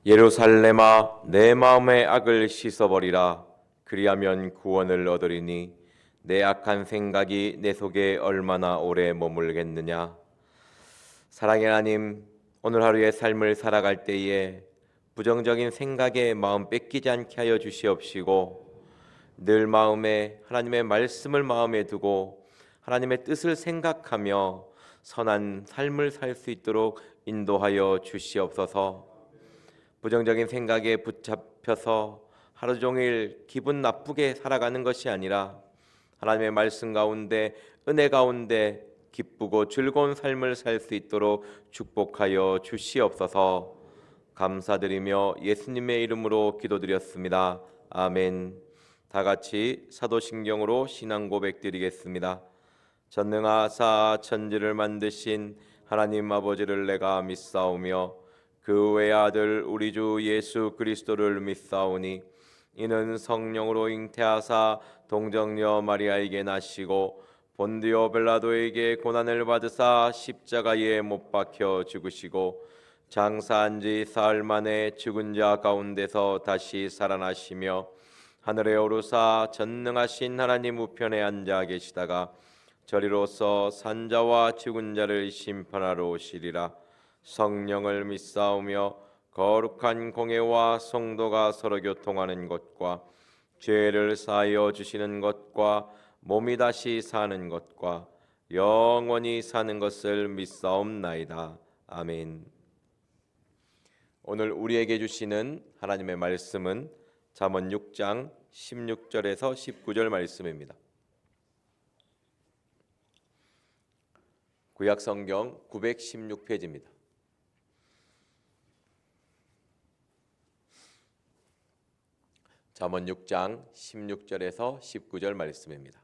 예루살렘아 내 마음의 악을 씻어버리라. 그리하면 구원을 얻으리니 내 악한 생각이 내 속에 얼마나 오래 머물겠느냐. 사랑의 하나님, 오늘 하루의 삶을 살아갈 때에 부정적인 생각에 마음 뺏기지 않게 하여 주시옵시고, 늘 마음에 하나님의 말씀을 마음에 두고 하나님의 뜻을 생각하며 선한 삶을 살 수 있도록 인도하여 주시옵소서. 부정적인 생각에 붙잡혀서 하루 종일 기분 나쁘게 살아가는 것이 아니라 하나님의 말씀 가운데, 은혜 가운데 기쁘고 즐거운 삶을 살 수 있도록 축복하여 주시옵소서. 감사드리며 예수님의 이름으로 기도드렸습니다. 아멘. 다 같이 사도신경으로 신앙 고백 드리겠습니다. 전능하사 천지를 만드신 하나님 아버지를 내가 믿사오며 그 외의 아들 우리 주 예수 그리스도를 믿사오니 이는 성령으로 잉태하사 동정녀 마리아에게 나시고 본디오 빌라도에게 고난을 받으사 십자가에 못 박혀 죽으시고 장사한 지 사흘 만에 죽은 자 가운데서 다시 살아나시며 하늘에 오르사 전능하신 하나님 우편에 앉아 계시다가 저리로서 산자와 죽은 자를 심판하러 오시리라. 성령을 믿사오며 거룩한 공회와 성도가 서로 교통하는 것과 죄를 사하여 주시는 것과 몸이 다시 사는 것과 영원히 사는 것을 믿사옵나이다. 아멘. 오늘 우리에게 주시는 하나님의 말씀은 잠언 6장 16절에서 19절 말씀입니다. 구약 성경 916페이지입니다. 잠언 6장 16절에서 19절 말씀입니다.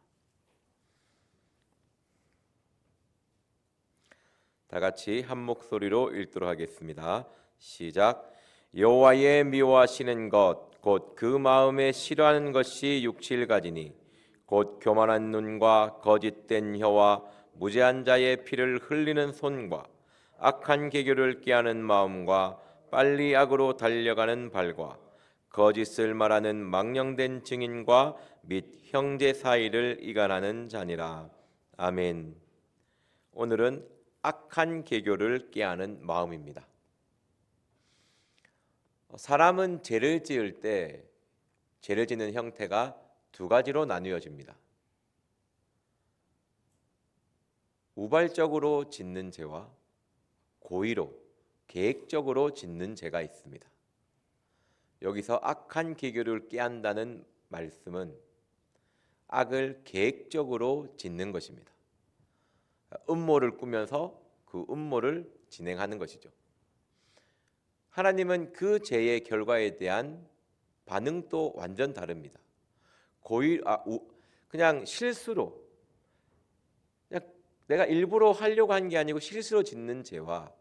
다 같이 한 목소리로 읽도록 하겠습니다. 시작. 여호와의 미워하시는 것 곧 그 마음에 싫어하는 것이 육칠가지니 곧 교만한 눈과 거짓된 혀와 무죄한 자의 피를 흘리는 손과 악한 계교를 꾀하는 마음과 빨리 악으로 달려가는 발과 거짓을 말하는 망령된 증인과 및 형제 사이를 이간하는 자니라. 아멘. 오늘은 악한 계교를 꾀하는 마음입니다. 사람은 죄를 지을 때 죄를 짓는 형태가 두 가지로 나뉘어집니다. 우발적으로 짓는 죄와 고의로 계획적으로 짓는 죄가 있습니다. 여기서 악한 계교를 꾀한다는 말씀은 악을 계획적으로 짓는 것입니다. 음모를 꾸면서 그 음모를 진행하는 것이죠. 하나님은 그 죄의 결과에 대한 반응도 완전 다릅니다. 그냥 실수로, 그냥 내가 일부러 하려고 한 게 아니고 실수로 짓는 죄와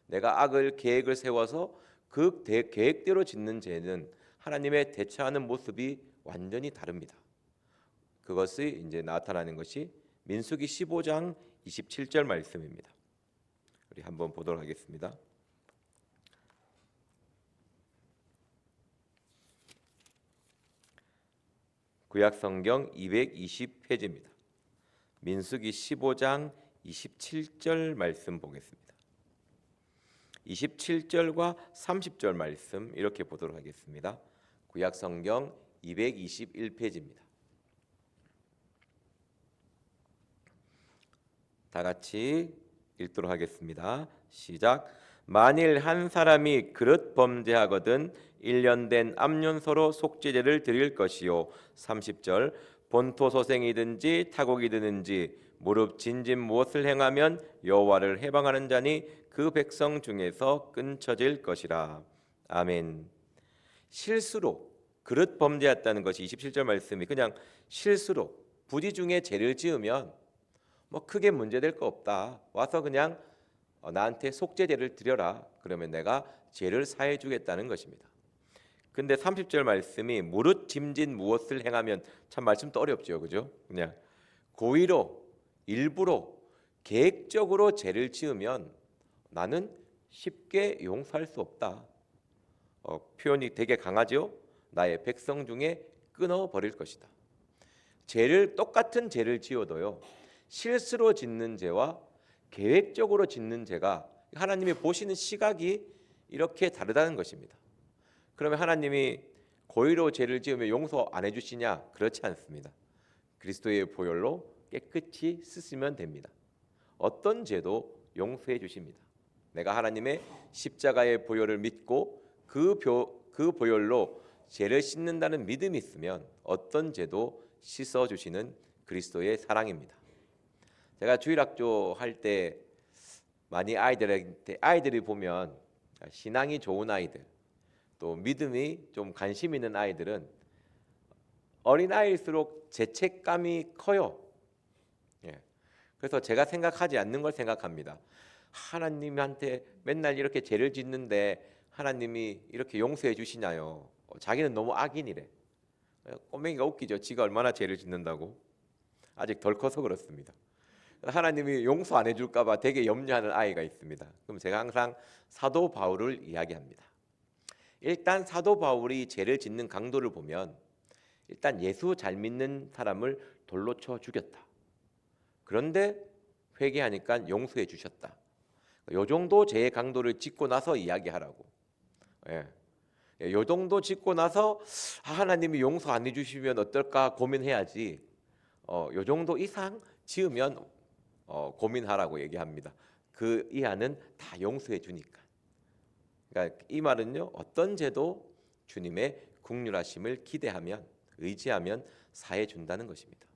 내가 악을 계획을 세워서 그 계획대로 짓는 죄는 하나님의 대처하는 모습이 완전히 다릅니다. 그것이 이제 나타나는 것이 민수기 15장 27절 말씀입니다. 우리 한번 보도록 하겠습니다. 구약 성경 220페이지입니다. 민수기 15장 27절 말씀 보겠습니다. 27절과 30절 말씀 이렇게 보도록 하겠습니다. 구약 성경 221페이지입니다. 다 같이 읽도록 하겠습니다. 시작. 만일 한 사람이 그릇 범죄하거든 1년 된 암년소로 속죄제를 드릴 것이요. 30절. 본토 소생이든지 타국이든지 무릎 진진 무엇을 행하면 여호와를 해방하는 자니 그 백성 중에서 끊쳐질 것이라. 아멘. 실수로 그릇 범죄했다는 것이 27절 말씀이 그냥 실수로 부지 중에 죄를 지으면 뭐 크게 문제될 거 없다. 와서 그냥 나한테 속죄제를 드려라. 그러면 내가 죄를 사해 주겠다는 것입니다. 근데 30절 말씀이 무릇 짐진 무엇을 행하면 참 말씀도 어렵죠. 그죠? 그냥 고의로 일부러 계획적으로 죄를 지으면 나는 쉽게 용서할 수 없다. 표현이 되게 강하죠. 나의 백성 중에 끊어버릴 것이다. 똑같은 죄를 지어도요, 실수로 짓는 죄와 계획적으로 짓는 죄가 하나님이 보시는 시각이 이렇게 다르다는 것입니다. 그러면 하나님이 고의로 죄를 지으면 용서 안 해주시냐? 그렇지 않습니다. 그리스도의 보혈로 깨끗이 씻으면 됩니다. 어떤 죄도 용서해 주십니다. 내가 하나님의 십자가의 보혈을 믿고 그 보혈로 죄를 씻는다는 믿음이 있으면 어떤 죄도 씻어주시는 그리스도의 사랑입니다. 제가 주일학교 할 때 많이 아이들이 보면 신앙이 좋은 아이들, 또 믿음이 좀 관심 있는 아이들은 어린 아이일수록 죄책감이 커요. 예. 그래서 제가 생각하지 않는 걸 생각합니다. 하나님한테 맨날 이렇게 죄를 짓는데 하나님이 이렇게 용서해 주시나요? 자기는 너무 악인이래. 꼬맹이가 웃기죠. 지가 얼마나 죄를 짓는다고. 아직 덜 커서 그렇습니다. 하나님이 용서 안 해줄까 봐 되게 염려하는 아이가 있습니다. 그럼 제가 항상 사도 바울을 이야기합니다. 일단 사도 바울이 죄를 짓는 강도를 보면 일단 예수 잘 믿는 사람을 돌로 쳐 죽였다. 그런데 회개하니까 용서해 주셨다. 요 정도 죄의 강도를 짓고 나서 이야기하라고. 요 정도 짓고 나서 하나님이 용서 안 해주시면 어떨까 고민해야지. 요 정도 이상 지으면 고민하라고 얘기합니다. 그 이하는 다 용서해 주니까. 그러니까 이 말은요, 어떤 죄도 주님의 긍휼하심을 기대하면, 의지하면 사해 준다는 것입니다.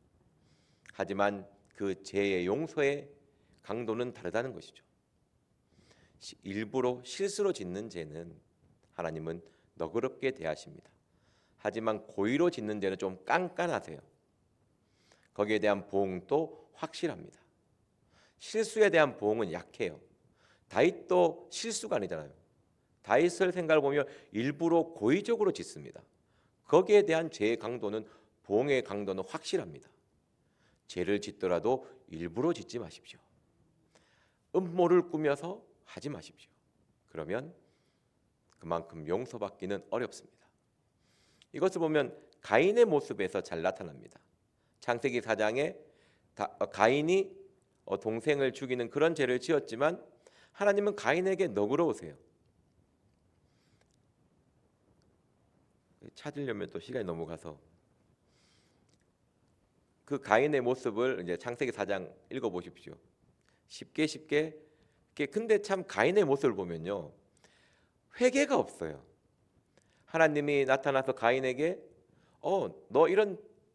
하지만 그 죄의 용서의 강도는 다르다는 것이죠. 일부러 실수로 짓는 죄는 하나님은 너그럽게 대하십니다. 하지만 고의로 짓는 죄는 좀 깐깐하세요. 거기에 대한 보응도 확실합니다. 실수에 대한 보응은 약해요. 다윗도 실수가 아니잖아요. 다윗을 생각해 보면 일부러 고의적으로 짓습니다. 거기에 대한 죄의 강도는, 보응의 강도는 확실합니다. 죄를 짓더라도 일부러 짓지 마십시오. 음모를 꾸며서 하지 마십시오. 그러면 그만큼 용서받기는 어렵습니다. 이것을 보면 가인의 모습에서 잘 나타납니다. 창세기 4장에 가인이 동생을 죽이는 그런 죄를 지었지만 하나님은 가인에게 너그러우세요. 찾으려면 또 시간이 너무 가서 그 가인의 모습을 이제 창세기 4장 읽어보십시오. 쉽게 근데 참 가인의 모습을 보면요, 회개가 없어요. 하나님이 나타나서 가인에게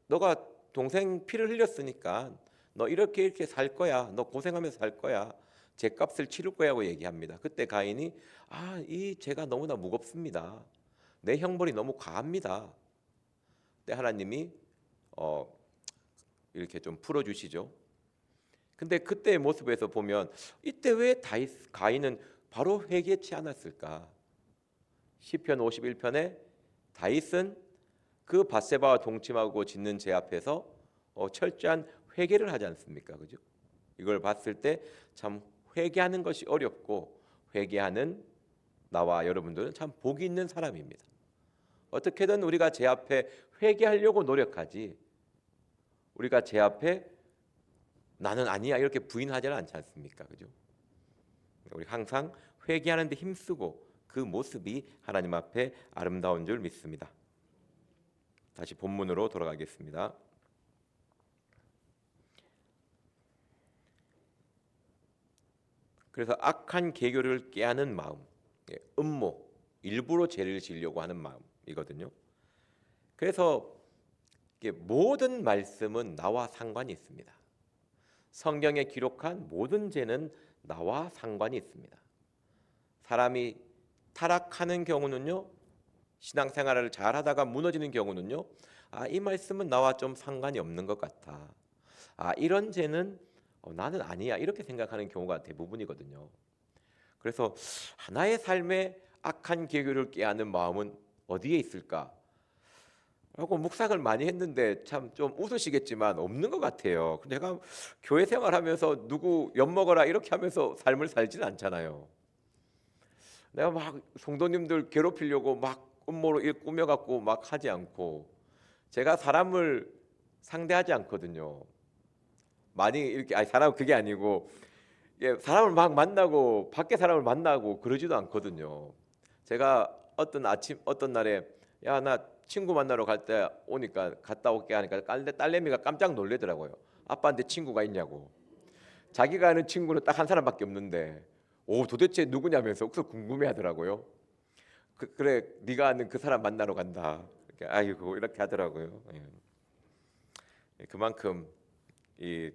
너가 동생 피를 흘렸으니까 너 이렇게 살 거야. 너 고생하면서 살 거야. 죄값을 치를 거야고 얘기합니다. 그때 가인이 이 죄가 너무나 무겁습니다. 내 형벌이 너무 과합니다. 그때 하나님이 이렇게 좀 풀어주시죠. 근데 그때의 모습에서 보면 이때 왜 가인은 바로 회개치 않았을까? 시편 51편에 다윗은 그 밧세바와 동침하고 짓는 죄 앞에서 철저한 회개를 하지 않습니까? 그죠? 이걸 봤을 때 참 회개하는 것이 어렵고 회개하는 나와 여러분들은 참 복이 있는 사람입니다. 어떻게든 우리가 죄 앞에 회개하려고 노력하지, 우리가 죄 앞에 나는 아니야 이렇게 부인하지는 않지 않습니까? 그죠? 우리 항상 회개하는 데 힘쓰고 그 모습이 하나님 앞에 아름다운 줄 믿습니다. 다시 본문으로 돌아가겠습니다. 그래서 악한 계교를 깨하는 마음, 음모, 일부러 죄를 지으려고 하는 마음이거든요. 그래서 모든 말씀은 나와 상관이 있습니다. 성경에 기록한 모든 죄는 나와 상관이 있습니다. 사람이 타락하는 경우는요, 신앙생활을 잘하다가 무너지는 경우는요, 이 말씀은 나와 좀 상관이 없는 것 같아. 이런 죄는 나는 아니야 이렇게 생각하는 경우가 대부분이거든요. 그래서 하나의 삶에 악한 계교를 깨하는 마음은 어디에 있을까? 하고 묵상을 많이 했는데 참 좀 웃으시겠지만 없는 것 같아요. 내가 교회 생활하면서 누구 엿먹어라 이렇게 하면서 삶을 살지는 않잖아요. 내가 막 성도님들 괴롭히려고 막 음모로 일 꾸며갖고 막 하지 않고, 제가 사람을 상대하지 않거든요. 많이 이렇게, 아니 사람 그게 아니고, 예, 사람을 막 만나고 밖에 사람을 만나고 그러지도 않거든요. 제가 어떤 날에, 야 나 친구 만나러 갈 때 오니까 갔다 올게 하니까 딸내미가 깜짝 놀래더라고요. 아빠한테 친구가 있냐고. 자기가 아는 친구는 딱 한 사람밖에 없는데, 오 도대체 누구냐면서 혹시 궁금해하더라고요. 그래 네가 아는 그 사람 만나러 간다. 이렇게, 아이고 이렇게 하더라고요. 예. 그만큼 이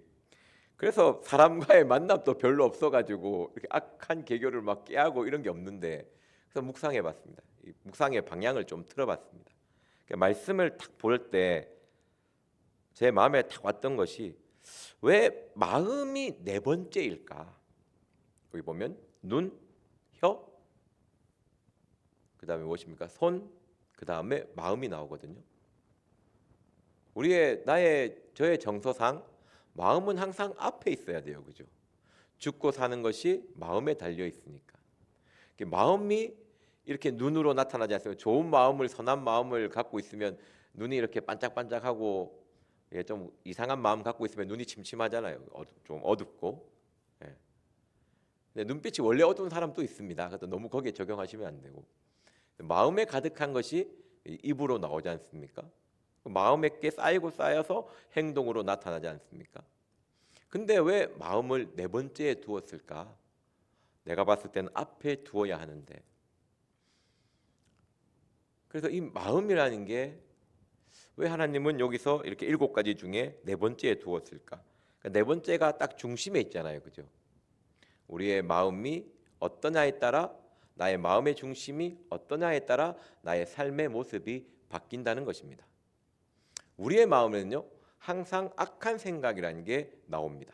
그래서 사람과의 만남도 별로 없어가지고 이렇게 악한 계교를 막 깨하고 이런 게 없는데, 그래서 묵상해봤습니다. 이 묵상의 방향을 좀 틀어봤습니다. 그러니까 말씀을 딱 볼 때 제 마음에 딱 왔던 것이, 왜 마음이 네 번째일까? 여기 보면 눈, 혀, 그 다음에 무엇입니까? 손, 그 다음에 마음이 나오거든요. 저의 정서상 마음은 항상 앞에 있어야 돼요, 그죠? 죽고 사는 것이 마음에 달려 있으니까. 마음이 이렇게 눈으로 나타나지 않습니까? 좋은 마음을, 선한 마음을 갖고 있으면 눈이 이렇게 반짝반짝하고, 예, 좀 이상한 마음 갖고 있으면 눈이 침침하잖아요. 좀 어둡고. 예. 근데 눈빛이 원래 어두운 사람도 있습니다. 그래서 너무 거기에 적용하시면 안 되고, 마음에 가득한 것이 입으로 나오지 않습니까? 마음에 꽤 쌓이고 쌓여서 행동으로 나타나지 않습니까? 근데 왜 마음을 네 번째에 두었을까? 내가 봤을 때는 앞에 두어야 하는데. 그래서 이 마음이라는 게 왜 하나님은 여기서 이렇게 7가지 중에 네 번째에 두었을까? 그러니까 네 번째가 딱 중심에 있잖아요, 그죠? 우리의 마음이 어떠냐에 따라, 나의 마음의 중심이 어떠냐에 따라 나의 삶의 모습이 바뀐다는 것입니다. 우리의 마음에는요, 항상 악한 생각이라는 게 나옵니다.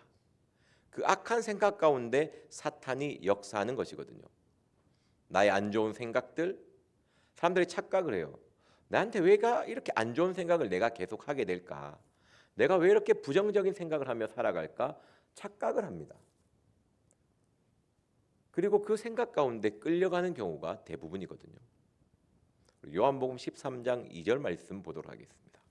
그 악한 생각 가운데 사탄이 역사하는 것이거든요. 나의 안 좋은 생각들, 사람들이 착각을 해요. 나한테 왜가 이렇게 안 좋은 생각을 내가 계속 하게 될까? 내가 왜 이렇게 부정적인 생각을 하며 살아갈까? 착각을 합니다. 그리고 그 생각 가운데 끌려가는 경우가 대부분이거든요. 요한복음 13장 2절 말씀 보도록 하겠습니다.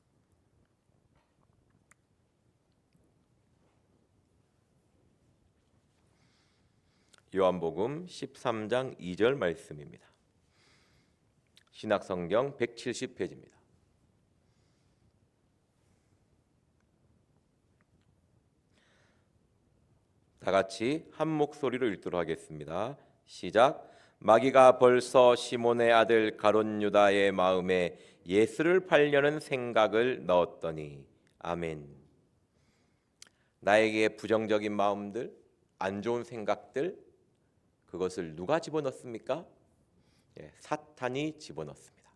요한복음 13장 2절 말씀입니다. 신약성경 170페이지입니다. 다 같이 한 목소리로 읽도록 하겠습니다. 시작. 마귀가 벌써 시몬의 아들 가룟 유다의 마음에 예수를 팔려는 생각을 넣었더니. 아멘. 나에게 부정적인 마음들, 안 좋은 생각들, 그것을 누가 집어넣습니까? 예, 사탄이 집어넣습니다.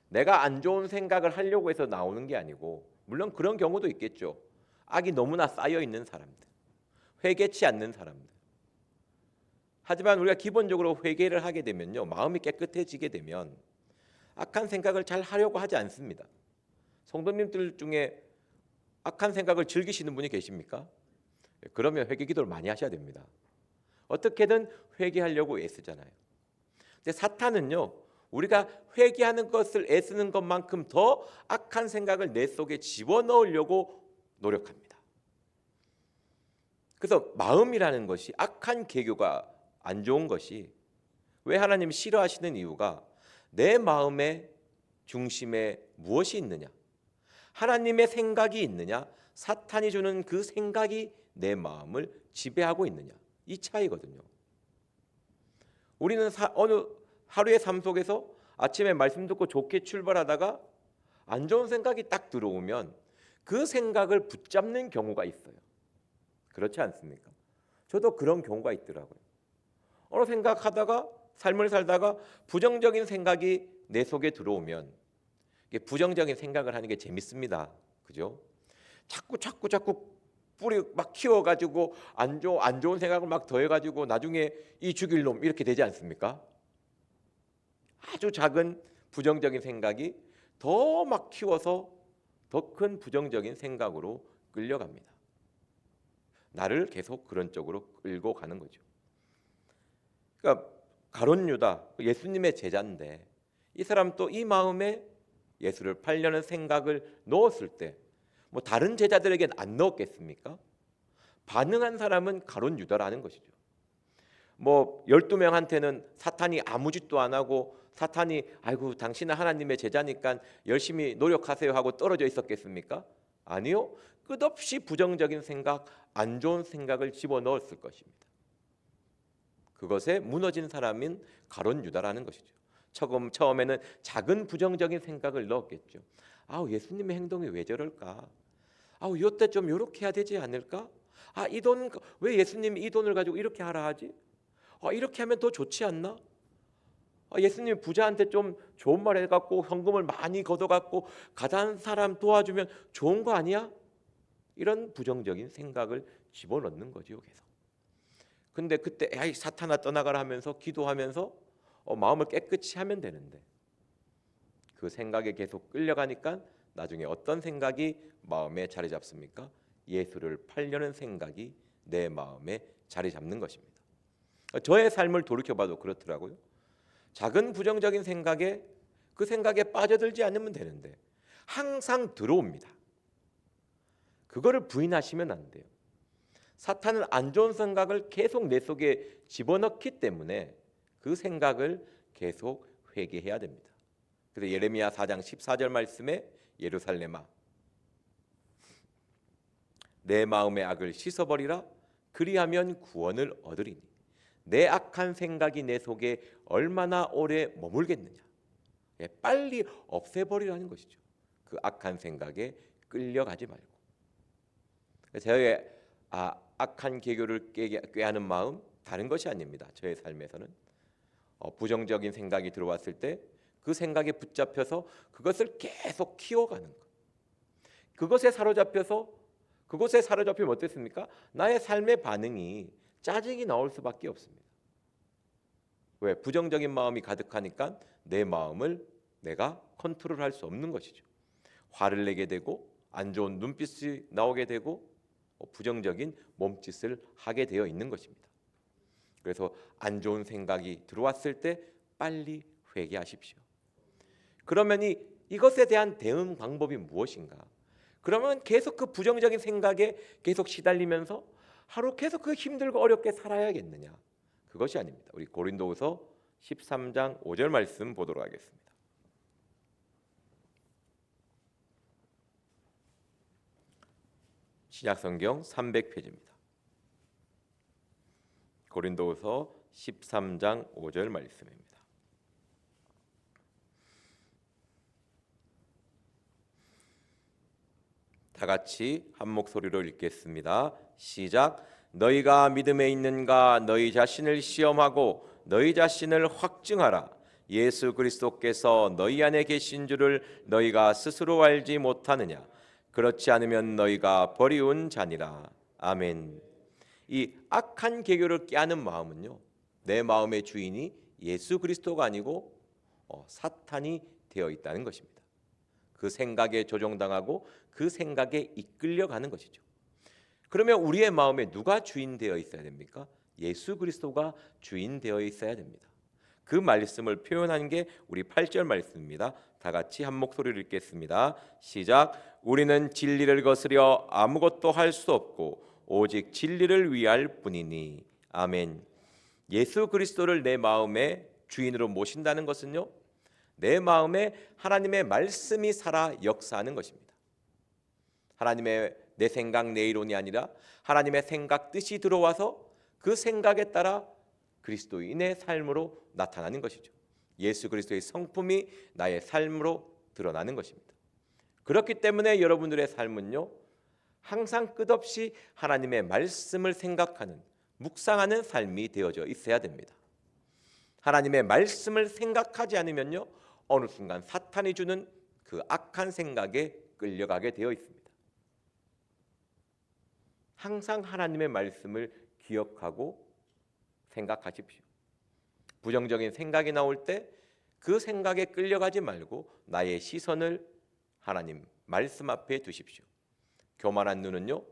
내가 안 좋은 생각을 하려고 해서 나오는 게 아니고, 물론 그런 경우도 있겠죠. 악이 너무나 쌓여 있는 사람들, 회개치 않는 사람들. 하지만 우리가 기본적으로 회개를 하게 되면요, 마음이 깨끗해지게 되면 악한 생각을 잘 하려고 하지 않습니다. 성도님들 중에 악한 생각을 즐기시는 분이 계십니까? 그러면 회개 기도를 많이 하셔야 됩니다. 어떻게든 회개하려고 애쓰잖아요. 근데 사탄은요, 우리가 회개하는 것을 애쓰는 것만큼 더 악한 생각을 내 속에 집어넣으려고 노력합니다. 그래서 마음이라는 것이, 악한 계교가 안 좋은 것이, 왜 하나님 싫어하시는 이유가, 내 마음의 중심에 무엇이 있느냐, 하나님의 생각이 있느냐, 사탄이 주는 그 생각이 내 마음을 지배하고 있느냐, 이 차이거든요. 우리는 어느 하루의 삶 속에서 아침에 말씀 듣고 좋게 출발하다가 안 좋은 생각이 딱 들어오면 그 생각을 붙잡는 경우가 있어요. 그렇지 않습니까? 저도 그런 경우가 있더라고요. 어느 생각하다가, 삶을 살다가 부정적인 생각이 내 속에 들어오면, 이게 부정적인 생각을 하는 게 재밌습니다. 그죠? 자꾸 뿌리 막 키워가지고 안 좋은 생각을 막 더해가지고 나중에 이 죽일 놈 이렇게 되지 않습니까? 아주 작은 부정적인 생각이 더 막 키워서 더 큰 부정적인 생각으로 끌려갑니다. 나를 계속 그런 쪽으로 끌고 가는 거죠. 그러니까 가룟 유다 예수님의 제자인데 이 사람 또 이 마음에 예수를 팔려는 생각을 넣었을 때 뭐 다른 제자들에겐 안 넣었겠습니까? 반응한 사람은 가룟 유다라는 것이죠. 뭐 12명한테는 사탄이 아무 짓도 안 하고 사탄이 아이고 당신은 하나님의 제자니까 열심히 노력하세요 하고 떨어져 있었겠습니까? 아니요. 끝없이 부정적인 생각, 안 좋은 생각을 집어넣었을 것입니다. 그것에 무너진 사람인 가룟 유다라는 것이죠. 처음에는 작은 부정적인 생각을 넣었겠죠. 예수님의 행동이 왜 저럴까? 이때 좀 이렇게 해야 되지 않을까? 이 돈 왜 예수님이 이 돈을 가지고 이렇게 하라 하지? 이렇게 하면 더 좋지 않나? 예수님이 부자한테 좀 좋은 말 해갖고 현금을 많이 걷어갖고 가난한 사람 도와주면 좋은 거 아니야? 이런 부정적인 생각을 집어넣는 거죠, 계속. 근데 그때 사탄아 떠나가라 하면서 기도하면서 마음을 깨끗이 하면 되는데 그 생각에 계속 끌려가니까 나중에 어떤 생각이 마음에 자리 잡습니까? 예수를 팔려는 생각이 내 마음에 자리 잡는 것입니다. 저의 삶을 돌이켜봐도 그렇더라고요. 작은 부정적인 생각에 그 생각에 빠져들지 않으면 되는데 항상 들어옵니다. 그거를 부인하시면 안 돼요. 사탄은 안 좋은 생각을 계속 내 속에 집어넣기 때문에 그 생각을 계속 회개해야 됩니다. 그래서 예레미야 4장 14절 말씀에 예루살렘아 내 마음의 악을 씻어버리라 그리하면 구원을 얻으리니 내 악한 생각이 내 속에 얼마나 오래 머물겠느냐. 빨리 없애버리라는 것이죠. 그 악한 생각에 끌려가지 말고. 저의 악한 계교를 꾀하는 마음 다른 것이 아닙니다. 저의 삶에서는 부정적인 생각이 들어왔을 때 그 생각에 붙잡혀서 그것을 계속 키워가는 것. 그것에 사로잡히면 어떻습니까? 나의 삶의 반응이 짜증이 나올 수밖에 없습니다. 왜? 부정적인 마음이 가득하니까 내 마음을 내가 컨트롤할 수 없는 것이죠. 화를 내게 되고 안 좋은 눈빛이 나오게 되고 부정적인 몸짓을 하게 되어 있는 것입니다. 그래서 안 좋은 생각이 들어왔을 때 빨리 회개하십시오. 그러면 이것에 대한 대응 방법이 무엇인가? 그러면 계속 그 부정적인 생각에 계속 시달리면서 하루 계속 그 힘들고 어렵게 살아야겠느냐? 그것이 아닙니다. 우리 고린도후서 13장 5절 말씀 보도록 하겠습니다. 신약성경 300페이지입니다. 고린도후서 13장 5절 말씀입니다. 다 같이 한 목소리로 읽겠습니다. 시작. 너희가 믿음에 있는가 너희 자신을 시험하고 너희 자신을 확증하라. 예수 그리스도께서 너희 안에 계신 줄을 너희가 스스로 알지 못하느냐. 그렇지 않으면 너희가 버리운 자니라. 아멘. 이 악한 계교를 깨하는 마음은요, 내 마음의 주인이 예수 그리스도가 아니고 사탄이 되어 있다는 것입니다. 그 생각에 조종당하고 그 생각에 이끌려가는 것이죠. 그러면 우리의 마음에 누가 주인 되어 있어야 됩니까? 예수 그리스도가 주인 되어 있어야 됩니다. 그 말씀을 표현한 게 우리 8절 말씀입니다. 다 같이 한 목소리로 읽겠습니다. 시작. 우리는 진리를 거스려 아무것도 할 수 없고 오직 진리를 위할 뿐이니. 아멘. 예수 그리스도를 내 마음의 주인으로 모신다는 것은요, 내 마음에 하나님의 말씀이 살아 역사하는 것입니다. 하나님의 내 생각 내 이론이 아니라 하나님의 생각 뜻이 들어와서 그 생각에 따라 그리스도인의 삶으로 나타나는 것이죠. 예수 그리스도의 성품이 나의 삶으로 드러나는 것입니다. 그렇기 때문에 여러분들의 삶은요, 항상 끝없이 하나님의 말씀을 생각하는, 묵상하는 삶이 되어져 있어야 됩니다. 하나님의 말씀을 생각하지 않으면요, 어느 순간 사탄이 주는 그 악한 생각에 끌려가게 되어 있습니다. 항상 하나님의 말씀을 기억하고 생각하십시오. 부정적인 생각이 나올 때 그 생각에 끌려가지 말고 나의 시선을 하나님 말씀 앞에 두십시오. 교만한 눈은요,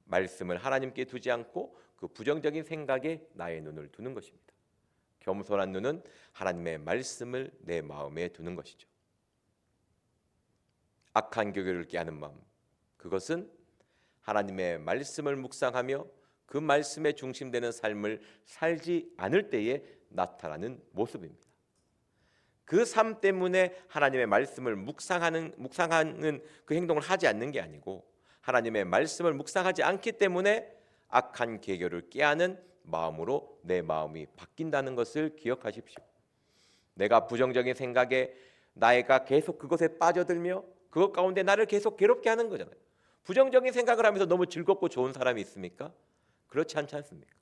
말씀을 하나님께 두지 않고 그 부정적인 생각에 나의 눈을 두는 것입니다. 겸손한 눈은 하나님의 말씀을 내 마음에 두는 것이죠. 악한 교교를 깨하는 마음, 그것은 하나님의 말씀을 묵상하며 그 말씀에 중심되는 삶을 살지 않을 때에 나타나는 모습입니다. 그 삶 때문에 하나님의 말씀을 묵상하는 그 행동을 하지 않는 게 아니고 하나님의 말씀을 묵상하지 않기 때문에 악한 계교를 깨하는 마음으로 내 마음이 바뀐다는 것을 기억하십시오. 내가 부정적인 생각에 나가 계속 그것에 빠져들며 그것 가운데 나를 계속 괴롭게 하는 거잖아요. 부정적인 생각을 하면서 너무 즐겁고 좋은 사람이 있습니까? 그렇지 않지 않습니까?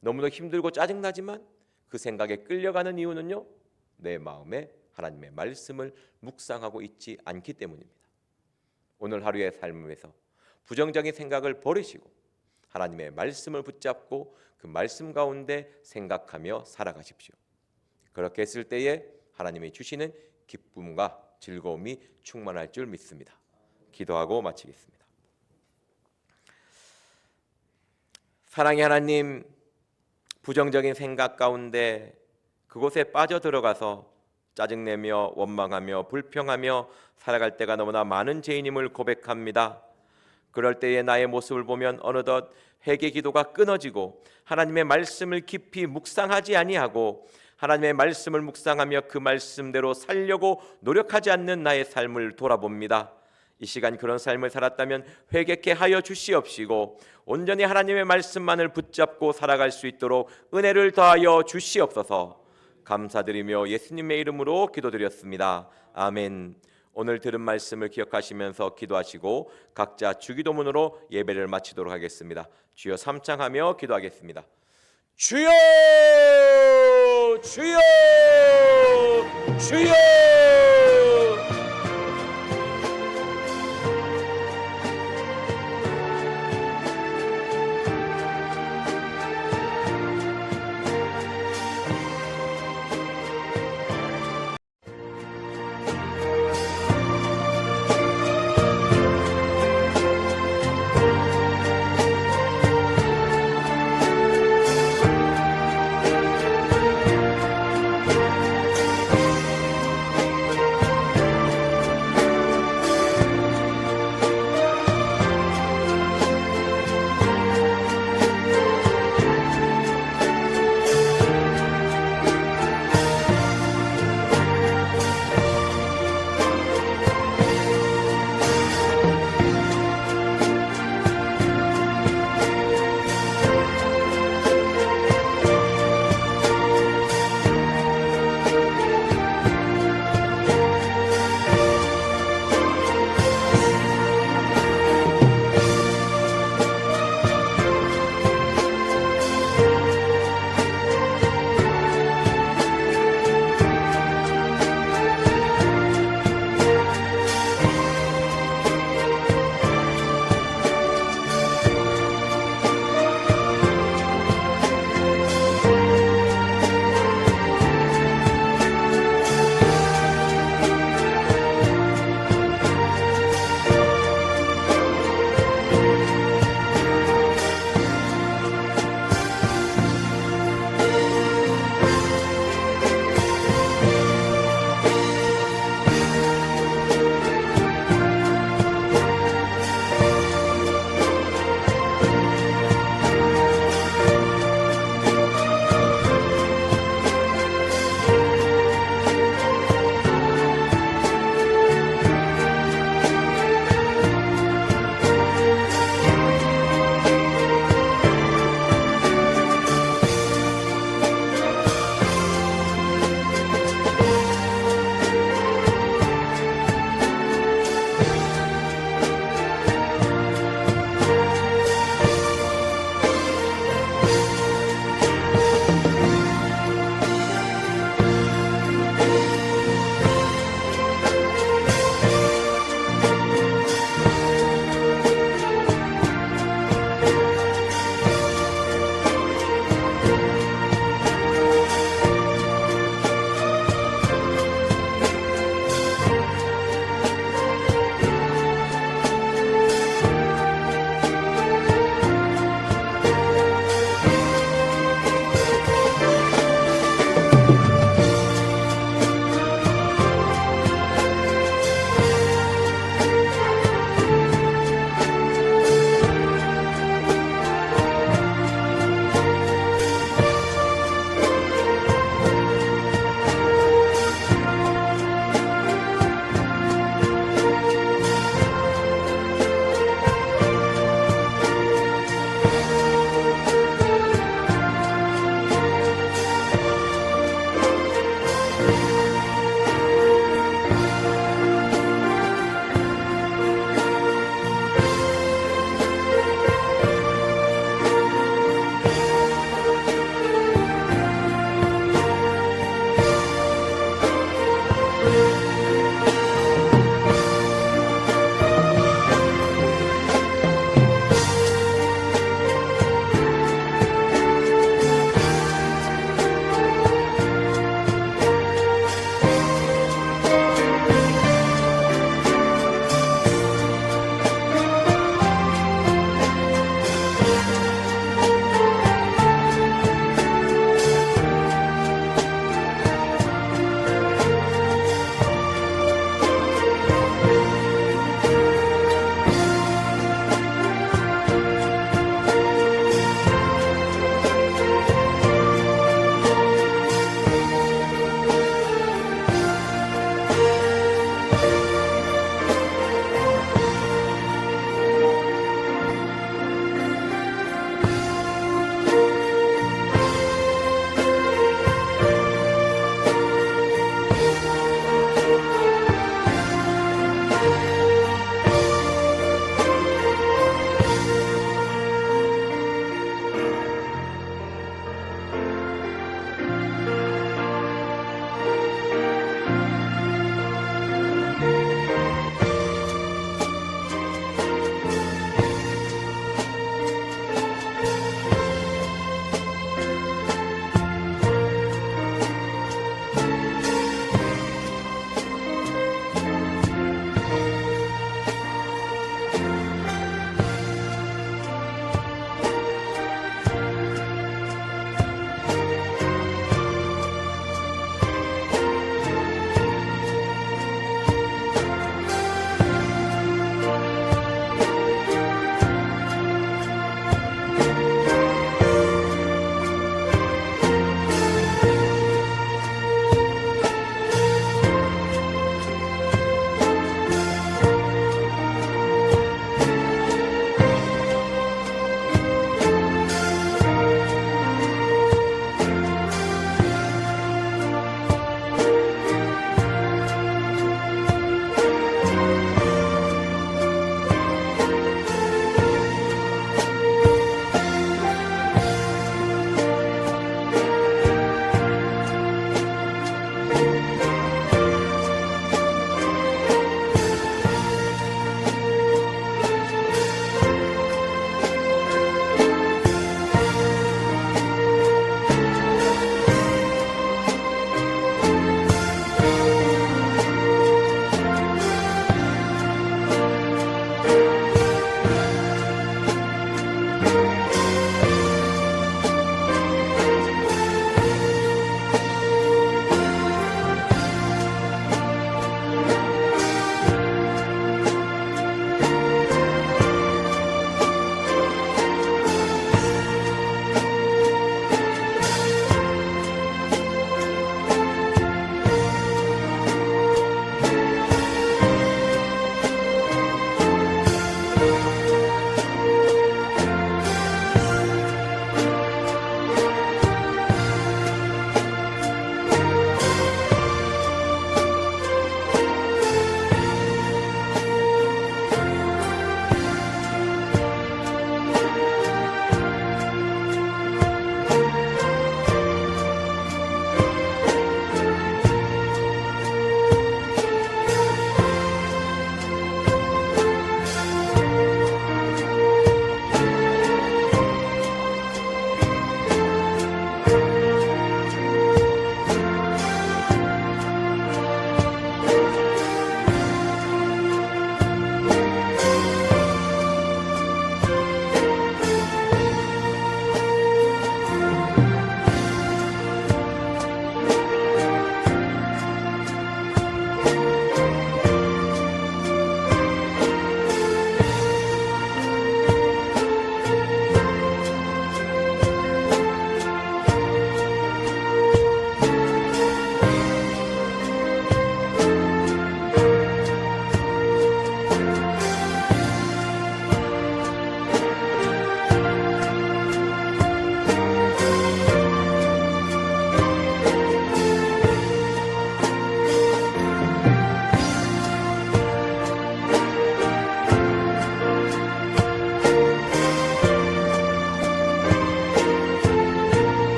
너무도 힘들고 짜증나지만 그 생각에 끌려가는 이유는요, 내 마음에 하나님의 말씀을 묵상하고 있지 않기 때문입니다. 오늘 하루의 삶에서 부정적인 생각을 버리시고 하나님의 말씀을 붙잡고 그 말씀 가운데 생각하며 살아가십시오. 그렇게 했을 때에 하나님이 주시는 기쁨과 즐거움이 충만할 줄 믿습니다. 기도하고 마치겠습니다. 사랑의 하나님, 부정적인 생각 가운데 그곳에 빠져들어가서 짜증내며 원망하며 불평하며 살아갈 때가 너무나 많은 죄인임을 고백합니다. 그럴 때에 나의 모습을 보면 어느덧 회개 기도가 끊어지고 하나님의 말씀을 깊이 묵상하지 아니하고 하나님의 말씀을 묵상하며 그 말씀대로 살려고 노력하지 않는 나의 삶을 돌아봅니다. 이 시간 그런 삶을 살았다면 회개케 하여 주시옵시고 온전히 하나님의 말씀만을 붙잡고 살아갈 수 있도록 은혜를 더하여 주시옵소서. 감사드리며 예수님의 이름으로 기도드렸습니다. 아멘. 오늘 들은 말씀을 기억하시면서 기도하시고 각자 주기도문으로 예배를 마치도록 하겠습니다. 주여 삼창하며 기도하겠습니다. 주여, 주여, 주여.